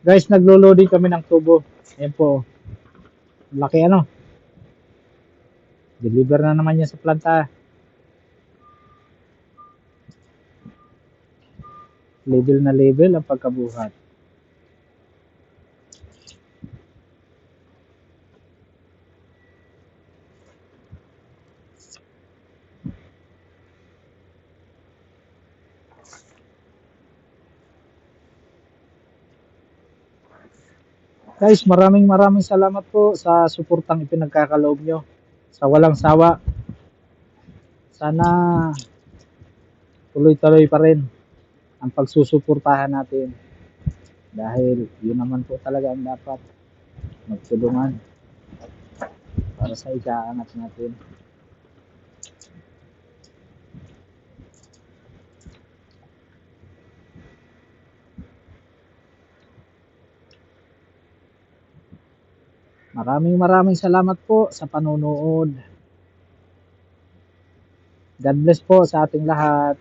Guys, naglo-loading kami ng tubo. Ayan po. Laki ano. Deliver na naman yan sa planta. Level na level ang pagkabuhat. Guys, maraming salamat po sa suportang ipinagkakaloob nyo. Sa walang sawa. Sana tuloy-tuloy pa rin ang pagsusuportahan natin. Dahil yun naman po talaga ang dapat. Magtulungan para sa ikaangat natin. Maraming salamat po sa panonood. God bless po sa ating lahat.